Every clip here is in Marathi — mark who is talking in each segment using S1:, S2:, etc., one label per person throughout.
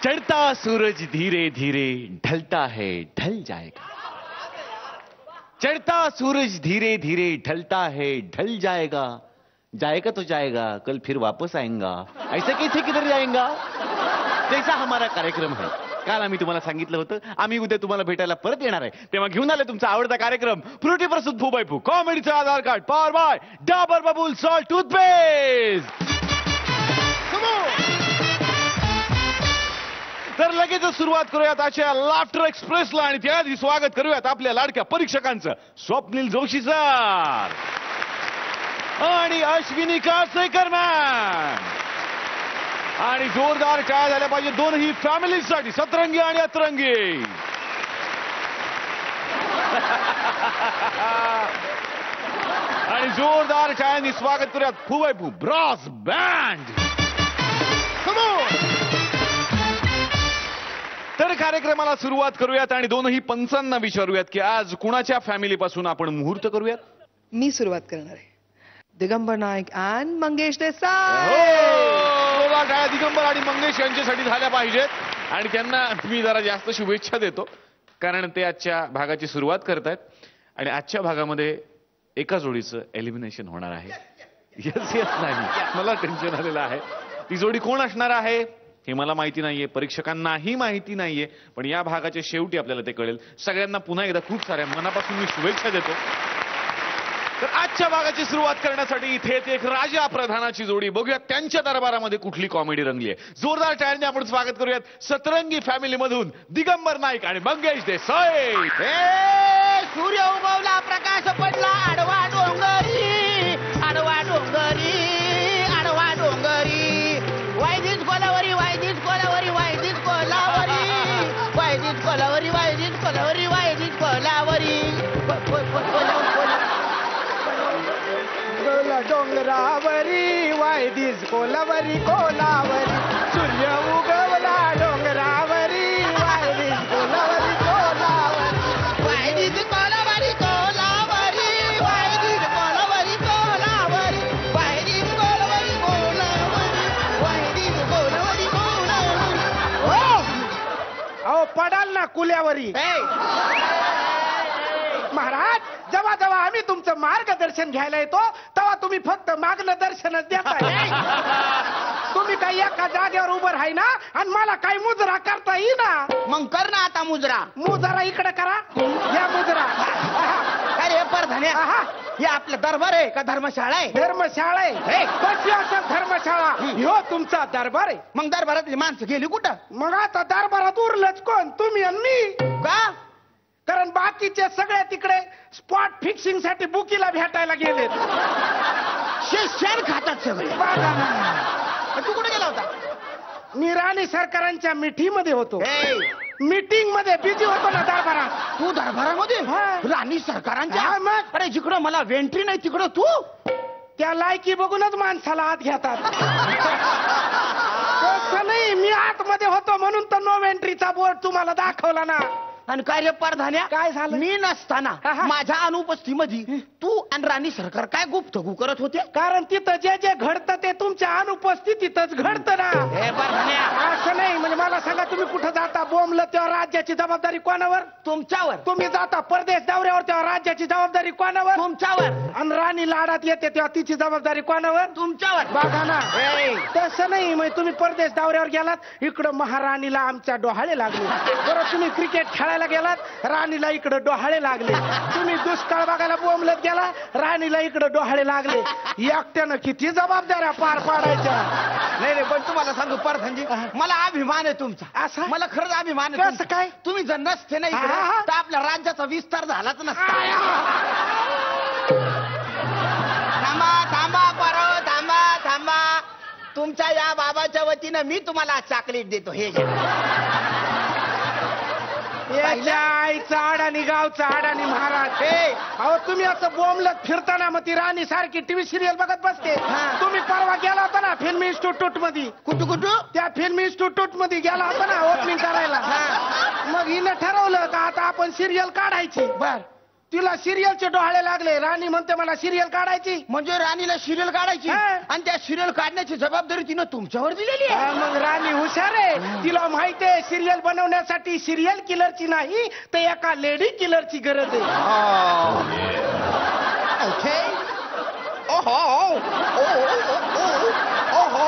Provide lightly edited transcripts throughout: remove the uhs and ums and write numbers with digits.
S1: चढ़ता सूरज धीरे धीरे ढलता है ढल जाएगा, चढ़ता सूरज धीरे धीरे ढलता है ढल जाएगा, जाएगा तो जाएगा कल फिर वापस आएगा, ऐसे कैसे किधर जाएगा, जैसा हमारा कार्यक्रम है. काल आम्ही तुम्हाला सांगितलं होतं आम्ही उद्या तुम्हाला भेटायला परत येणार आहे, तेव्हा घेऊन आले तुमचा आवडता कार्यक्रम फ्रुटी प्रस्तुत फू बाय फू कॉमेडीचा Aadhaar card power by Dabur Babool salt toothpaste. तर लगेच सुरुवात करूयात आजच्या लाफ्टर एक्सप्रेसला आणि त्याआधी स्वागत करूयात आपल्या लाडक्या परीक्षकांचं स्वप्नील जोशी सर आणि अश्विनी कासेकर मॅम. आणि जोरदार टाळ्या झाल्या पाहिजे दोनही फॅमिलीसाठी, सतरंगी आणि अतरंगी. आणि जोरदार टाळ्यांनी स्वागत करूयात फू बाय फू ब्रास बँड. तर कार्यक्रमाला सुरुवात करूयात आणि दोनही पंचांना विचारूयात की आज कुणाच्या फॅमिली पासून आपण मुहूर्त करूयात.
S2: मी सुरुवात करणार आहे. दिगंबर नाईक आणि मंगेश देसाई.
S1: दिगंबर आणि मंगेश यांच्यासाठी झाल्या पाहिजेत आणि त्यांना मी जरा जास्त शुभेच्छा देतो कारण ते आजच्या भागाची सुरुवात करतायत आणि आजच्या भागामध्ये एका जोडीचं एलिमिनेशन होणार आहे. यस यस नाही मला टेन्शन आलेलं आहे. ती जोडी कोण असणार आहे हे मला माहिती नाहीये, परीक्षकांनाही माहिती नाहीये, पण या भागाच्या शेवटी आपल्याला ते कळेल. सगळ्यांना पुन्हा एकदा खूप साऱ्या मनापासून मी शुभेच्छा देतो. तर आजच्या भागाची सुरुवात करण्यासाठी इथेच एक राजा प्रधानाची जोडी बघूयात त्यांच्या दरबारामध्ये कुठली कॉमेडी रंगली आहे. जोरदार टाळ्यांनी आपण स्वागत करूयात सतरंगी फॅमिली मधून दिगंबर नाईक आणि मंगेश देसाई.
S3: सूर्य उगवला प्रकाश पडला आडवा डोंगरी, आडवा डोंगरी, आडवा डोंगरी, वायदीच कोलावरी, वायदीच कोलावरी, वायदीच कोलावरी, वायदीच कोलावरी, वायदीच कोलावरी, वायदीच कोलावरी, डोंगरावरी वायदीच कोलावरी, कोलावरी, सूर्य उगवला डोंगरावरी, वायदीच कोलावरी, कोलावरी, वायदीच कोलावरी, कोलावरी, वायदीच कोलावरी, कोलावरी, वायदीच कोलावरी, कोलावरी, वायदीच कोलावरी, कोलावरी.
S4: अहो पडाल ना कुल्यावरी. महाराज जेव्हा जेव्हा आम्ही तुमचं मार्गदर्शन घ्यायला येतो तेव्हा तुम्ही फक्त मार्गदर्शनच देताय. तुम्ही काही एका जागेवर उभं राही ना आणि मला काही मुजरा करता येईना.
S3: मग कर ना आता मुजरा.
S4: मुजरा इकडे करा, या मुजरा.
S3: अरे परधन्या हे आपलं दरबार आहे का धर्मशाळा आहे?
S4: धर्मशाळा आहे. कशी असं धर्मशाळा? ह्यो तुमचा दरबार आहे.
S3: मग दरबारातली माणसं गेली कुठं?
S4: मग आता दरबारात उरलंच कोण? तुम्ही आणि मी.
S3: का?
S4: कारण बाकीचे सगळे तिकडे स्पॉट फिक्सिंग साठी बुकीला भेटायला गेलेत.
S3: शेण खातात सगळे. तू कुठे गेला होता?
S4: मी राणी सरकारांच्या मिठीमध्ये होतो. मीटिंग मध्ये बिझी होतो ना दरबारात.
S3: तू दरबारामध्ये? राणी सरकारांच्या? अरे जिकडं मला वेंट्री नाही तिकडं तू?
S4: त्या लायकी बघूनच माणसाला आत घेतात. तसं नाही, मी आतमध्ये होतो म्हणून तर नो एंट्रीचा बोर्ड तुम्हाला दाखवला ना.
S3: आणि कार्य परधान्या
S4: काय झालं?
S3: मी नसताना माझ्या अनुपस्थितीमध्ये तू आणि राणी सरकार काय गुप्तगू करत होते?
S4: कारण तिथं जे जे घडतं ते तुमच्या अनुपस्थितीतच घडतं ना.
S3: हे परधान्या
S4: असं नाही. म्हणजे मला सांगा तुम्ही कुठं जाता बोंबलं तेव्हा राज्याची जबाबदारी कोणावर?
S3: तुमच्यावर.
S4: तुम्ही जाता परदेश दौऱ्यावर तेव्हा राज्याची जबाबदारी कोणावर?
S3: तुमच्यावर.
S4: आणि राणी लाडात येते तेव्हा तिची जबाबदारी कोणावर?
S3: तुमच्यावर.
S4: बघा ना. तसं नाही. मग तुम्ही परदेश दौऱ्यावर गेलात इकडं महाराणीला आमच्या डोहाळे लागले. बरं तुम्ही क्रिकेट खेळायला गेलात राणीला इकडं डोहाळे लागले. तुम्ही दुष्काळ बघायला बोंबलत गेला राणीला इकडं डोहाळे लागले. एकट्यानं किती जबाबदाऱ्या पार पाडायच्या.
S3: नाही नाही पण तुम्हाला सांगू परधानजी मला अभिमान आहे तुमचा.
S4: असा?
S3: मला खरंच अभिमान आहे.
S4: कसं काय?
S3: तुम्ही जर नसते ना इकडे तर आपल्या राज्याचा विस्तार झालाच नसता. थांबा थांबा परव थांबा थांबा. तुमच्या या बाबाच्या वतीनं मी तुम्हाला चॉकलेट देतो. हे घ्या.
S4: आईचा अडाणी गावचा अडाणी महाराज. अहो तुम्ही असं बोंबलत फिरताना मग ती राणी सारखी टीव्ही सिरियल बघत बसते. तुम्ही परवा गेला होता ना फिल्म इन्स्टिट्यूट मध्ये.
S3: कुठं कुठं?
S4: त्या फिल्म इन्स्टिट्यूट मध्ये गेला होता ना ओपनिंग करायला. मग हिनं ठरवलं का आता आपण सिरियल काढायची. बर तिला सिरियलचे डोहाळे लागले. राणी म्हणते मला सिरियल काढायची.
S3: म्हणजे राणीला सिरियल काढायची आणि त्या सिरियल काढण्याची जबाबदारी तिनं तुमच्यावर दिलेली आहे.
S4: मग राणी हुशार आहे. तिला माहितीये सिरियल बनवण्यासाठी सिरियल किलरची नाही तर एका लेडी किलरची गरज आहे.
S3: ओके. ओहो.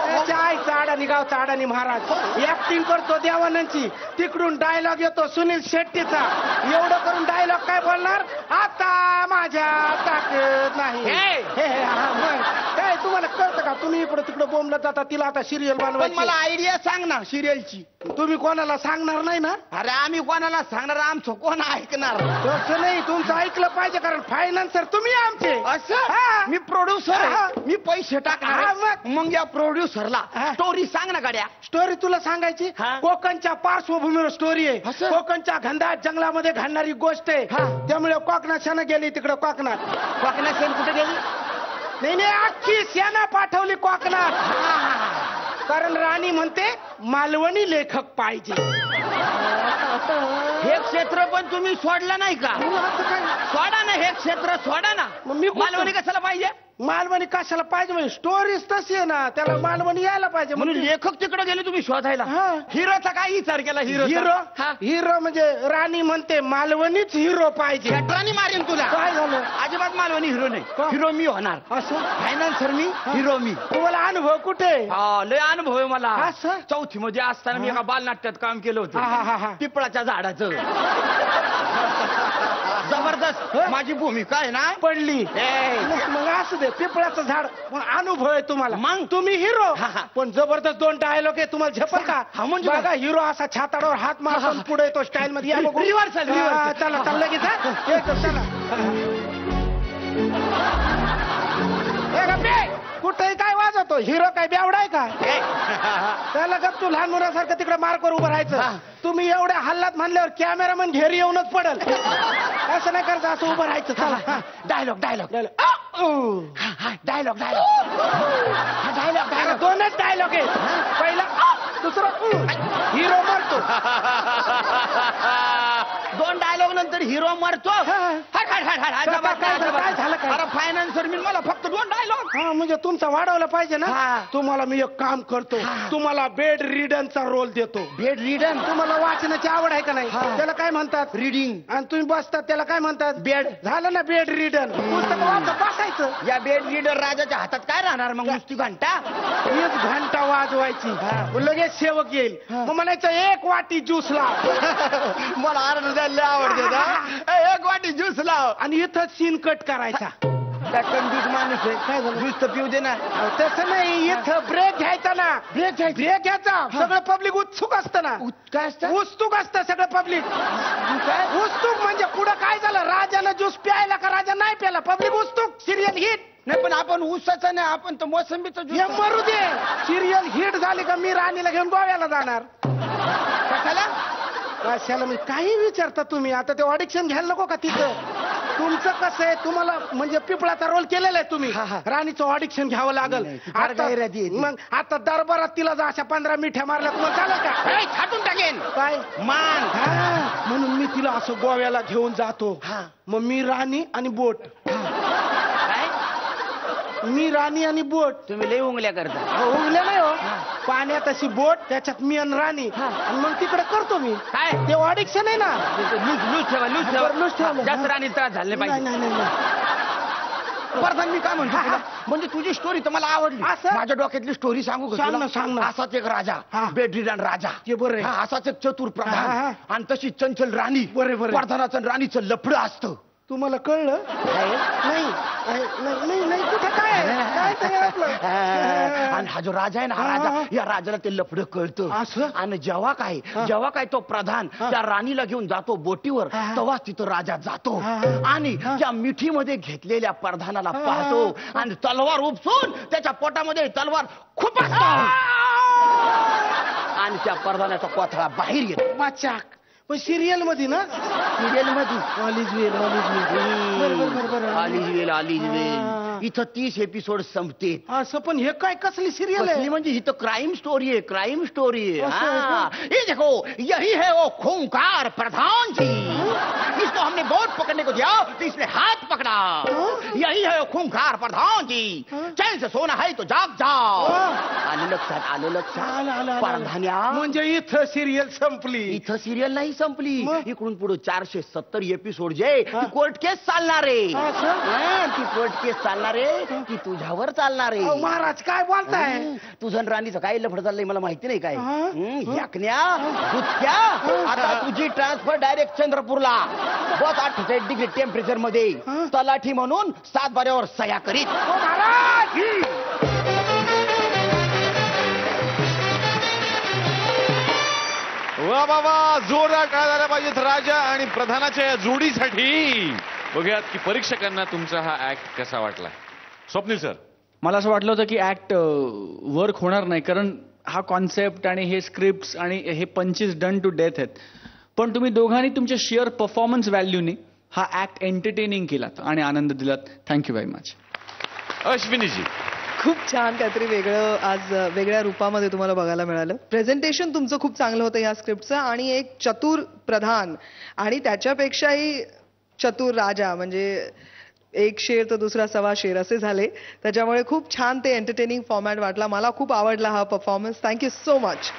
S4: त्याच्या आईचा अडाणी गावचा अडाणी महाराज ऍक्टिंग करतो देवानंदची. तिकडून डायलॉग येतो सुनील शेट्टीचा. एवढं करून डायलॉग काय बोलणार? आता माझ्या ताकद नाही. मग काय तुम्हाला कळतं का? तुम्ही इकडं तिकडं बोंबलत जाता. तिला आता सिरियल
S3: पण
S4: बनवायची.
S3: मला आयडिया सांग ना सिरियलची.
S4: तुम्ही कोणाला सांगणार नाही ना?
S3: अरे आम्ही कोणाला सांगणार? आमचं कोण ऐकणार?
S4: तसं नाही, तुमचं ऐकलं पाहिजे कारण फायनान्सर तुम्ही आमचे.
S3: असं
S4: हा.
S3: मी प्रोड्युसर
S4: हा.
S3: मी पैसे टाकणार
S4: हा,
S3: आहे. मग या प्रोड्युसरला
S4: हा.
S3: स्टोरी सांग ना गाड्या.
S4: स्टोरी तुला सांगायची?
S3: हा.
S4: कोकणच्या पार्श्वभूमीवर स्टोरी आहे.
S3: असं?
S4: कोकणच्या घनदाट जंगलामध्ये घडणारी गोष्ट आहे.
S3: हा.
S4: त्यामुळे कोकणात सेना गेली तिकडे कोकणात.
S3: कोकणात सेन कुठे गेली?
S4: नाही अख्खी सेना पाठवली कोकणात. कारण राणी म्हणते मालवणी लेखक पाहिजे.
S3: हे क्षेत्र पण तुम्ही सोडलं नाही का? सोडा ना हे क्षेत्र, सोडा ना.
S4: मग मी कुठं-
S3: मालवणी कशाला पाहिजे?
S4: मालवणी कशाला पाहिजे म्हणजे स्टोरीज तशी आहे ना, त्याला मालवणी यायला पाहिजे
S3: म्हणून लेखक तिकडे गेले तुम्ही शोधायला.
S4: हा.
S3: हिरोचा काय विचार केला?
S4: हिरो
S3: हा.
S4: हिरो म्हणजे राणी म्हणते मालवणीच हिरो पाहिजे.
S3: गटरानी मारेन तुला.
S4: काय झालं?
S3: अजिबात मालवणी हिरो नाही.
S4: का?
S3: हिरो मी होणार.
S4: असं
S3: फायनान्सर मी, हिरो मी.
S4: तुम्हाला अनुभव कुठे?
S3: हा, लय अनुभव आहे मला.
S4: असं?
S3: चौथी मध्ये असताना मी एका बालनाट्यात काम केलं
S4: हा, हा, हा, हा.
S3: होतं. पिपळाच्या झाडाचं. जबरदस्त माझी भूमिका आहे ना.
S4: पडली.
S3: ए,
S4: मग असू दे, पिपळाचं झाड. मग अनुभव आहे तुम्हाला.
S3: मग?
S4: तुम्ही हिरो.
S3: हा, हा.
S4: पण जबरदस्त 2 डायलॉग आहे. तुम्हाला झेपल का?
S3: हा, म्हणजे
S4: बघा हिरो असा छाताडावर हात मारून पुढे येतो स्टाईल मध्ये. या बघू.
S3: Reversal, reversal.
S4: हा, चला चला लगेच हा. येतो, चला. ए, गप्पे. कुठे काय वाजवतो? हिरो काय बेवडा आहे का? त्याला गप तू लहान मुलासारखं तिकडे मार्कवर उभं राहायचं. तुम्ही एवढ्या हल्लात म्हणल्यावर कॅमेरामन घेरी येऊनच पडल. असं नाही करता, असं उभं राहायचं. चला
S3: dialogue dialogue
S4: dialogue
S3: dialogue dialogue dialogue
S4: 2च डायलॉग आहे. पहिला दुसरं हिरो मरतो.
S3: 2 डायलॉग नंतर हिरो मरतो.
S4: काय झालं काय?
S3: अरे फायनान्सर मी, मला फक्त 2 डायलॉग.
S4: हा म्हणजे तुमचा वाढवला पाहिजे ना.
S3: हा.
S4: तुम्हाला मी एक काम करतो.
S3: हा.
S4: तुम्हाला बेड रीडनचा रोल देतो.
S3: बेड रीडन.
S4: तुम्हाला वाचनाची आवड आहे का नाही?
S3: हा.
S4: त्याला काय म्हणतात?
S3: रीडिंग.
S4: आणि तुम्ही बसतात त्याला काय म्हणतात?
S3: बेड.
S4: झालं ना बेड रीडन. पुस्तक वाचत बसायचं.
S3: या बेड रीडर राजाच्या हातात काय राहणार मग? नुसती घंटा.
S4: हीच घंटा वाजवायची. लगेच सेवक येईल. मग म्हणायचं 1 वाटी ज्यूस लाव.
S3: मला आरड द्यायला आवडते ना. 1 वाटी ज्यूस लाव.
S4: आणि इथं सीन कट करायचा.
S3: कंजूस माणूस आहे. काय झालं? ज्यूस तर पिऊ दे ना.
S4: अहो, तसं नाही, इथं ब्रेक घ्यायचा ना. ब्रेक घ्यायचा. सगळं पब्लिक उत्सुक असतं ना.
S3: काय असतं?
S4: उत्सुक असतं सगळं पब्लिक. उत्सुक म्हणजे पुढं काय झालं? राजानं ज्यूस प्यायला का राजा नाही प्यायला? पब्लिक उत्सुक. Serial hit.
S3: नाही पण आपण ऊसाचा नाही, आपण तर मोसंबीचा
S4: हे
S3: ज्यूस.
S4: मरू दे. सिरियल हिट झाली का मी राणीला घेऊन गोव्याला जाणार.
S3: कशाला?
S4: कशाला मी काही विचारता तुम्ही? आता ते ऑडिशन घ्यायला नको का तिथं? तुमचं कसं आहे, तुम्हाला म्हणजे पिपळाचा रोल केलेला आहे तुम्ही. राणीचं ऑडिशन घ्यावं लागल.
S3: फार गैरती आहे ती.
S4: मग आता दरबारात तिला जा अशा 15 मिठ्या मारल्या तुम्हाला चालेल का?
S3: छाटून टाकेन.
S4: काय
S3: मान.
S4: हा, म्हणून मी तिला असं गोव्याला घेऊन जातो.
S3: हा.
S4: मग मी राणी आणि बोट.
S3: काय?
S4: मी राणी आणि बोट.
S3: तुम्ही लई उंगल्या करता.
S4: उगले नाही हो. पाण्यात अशी बोट, त्याच्यात मी आणि राणी. आणि मग तिकडे करतो मी.
S3: काय?
S4: ते ऑडिशन आहे ना.
S3: लूज ठेवा, लूज ठेवा.
S4: बरं, लूज ठेवलं.
S3: जास्त राणी त्रास झाले
S4: नाही
S3: पाहिजे.
S4: नाही नाही.
S3: प्रधान मी काय म्हणतो तुला? म्हणजे तुझी स्टोरी तर मला आवडली.
S4: असं?
S3: माझ्या डोक्यातली स्टोरी सांगू का
S4: सांग
S3: तुला?
S4: ना, सांग ना.
S3: असाच एक राजा,
S4: हा.
S3: बेडरीडन राजा.
S4: ते बरं आहे.
S3: हा, असाच एक चतुर
S4: हा,
S3: प्रधान
S4: हा.
S3: आणि तशी चंचल राणी.
S4: बरं, बरं.
S3: प्रधानाचं आणि राणीचं लफडं असतं.
S4: तुम्हाला कळलं? नाही नाही नाही कुठं काय काय ते आपलं?
S3: आणि हा जो राजा आहे ना, हा
S4: हा,
S3: राजा,
S4: हा.
S3: या राजाला ते लफडं कळतं.
S4: असं?
S3: आणि जेव्हा काय तो प्रधान त्या राणीला घेऊन जातो बोटीवर,
S4: हा.
S3: तेव्हा तिथं राजा जातो
S4: हा.
S3: आणि त्या मिठीमध्ये घेतलेल्या प्रधानाला पाहतो आणि तलवार उपसून त्याच्या पोटामध्ये तलवार खूप आणि त्या प्रधानाचा कोथळा बाहेर येतो.
S4: वाचाक. पण सिरियल मध्ये ना?
S3: सिरियल मध्ये
S4: ऑलिज वेल.
S3: आलीज वेल. इथं 30 एपिसोड संपते.
S4: असं पण हे काय कसली सिरियल आहे?
S3: म्हणजे ही तो क्राइम स्टोरी है, क्राइम स्टोरी है.
S4: अच्छा,
S3: हाँ. ये देखो, यही है वो खूंखार प्रधान जी. इसको हमने बोट पकड़ने को दिया तो इसने हाथ पकड़ा. यही है वो खूंखार प्रधान जी. चैन से सोना है तो जाग जाओ. आलं लक्षात, आलं लक्षात. प्रधान्या,
S4: म्हणजे इथं सिरियल संपली.
S3: इथं सिरियल नाही संपली.
S4: मग?
S3: इकडून पुढे 470 एपिसोड जे ती कोर्ट केस चालणार आहे.
S4: असं?
S3: ती कोर्ट केस चालणार आहे ती तुझ्यावर चालणार
S4: अहो,
S3: आहे.
S4: महाराज काय बोलताय?
S3: तुझं आणि राणीचं काय लफड चाललंय मला माहिती नाही काय.
S4: हा?
S3: याकन्या दुधक्या, आता तुझी ट्रान्सफर डायरेक्ट चंद्रपूरला. बस 48 डिग्री टेम्परेचर मध्ये
S4: हा?
S3: तलाठी म्हणून 7 बाऱ्यावर सह्या करीत.
S4: ओ महाराज,
S1: वा बाबा, जोरदार टाळ्या झाल्या पाहिजेत राजा आणि प्रधानाच्या या जोडीसाठी. बघूयात की परीक्षकांना तुमचा हा ऍक्ट कसा वाटला. स्वप्नील सर,
S5: मला असं वाटलं होतं की ऍक्ट वर्क होणार नाही, कारण हा कॉन्सेप्ट आणि हे स्क्रिप्ट आणि हे पंचेस डन टू डेथ आहेत. पण तुम्ही दोघांनी तुमच्या शेअर परफॉर्मन्स व्हॅल्यूनी हा ऍक्ट एंटरटेनिंग केलात आणि आनंद दिलात. Thank you very much.
S1: अश्विनीजी,
S2: खूप छान काहीतरी वेगळं आज वेगळ्या रूपामध्ये तुम्हाला बघायला मिळालं. प्रेझेंटेशन तुमचं खूप चांगलं होतं या स्क्रिप्टचं, आणि एक चतुर प्रधान आणि त्याच्यापेक्षाही चतुर राजा, म्हणजे एक शेर तर दुसरा सवा शेर असे झाले. त्याच्यामुळे खूप छान ते एंटरटेनिंग फॉर्मॅट वाटला. मला खूप आवडला हा परफॉर्मन्स. Thank you so much.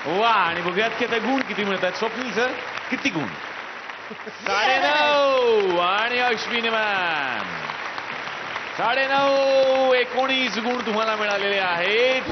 S1: वा. आणि बघूयात की आता गुण किती मिळतात. स्वप्नील सर, किती गुण? 9.5. आणि अश्विनी मॅम 9.5, 19 गुण तुम्हाला मिळालेले आहेत.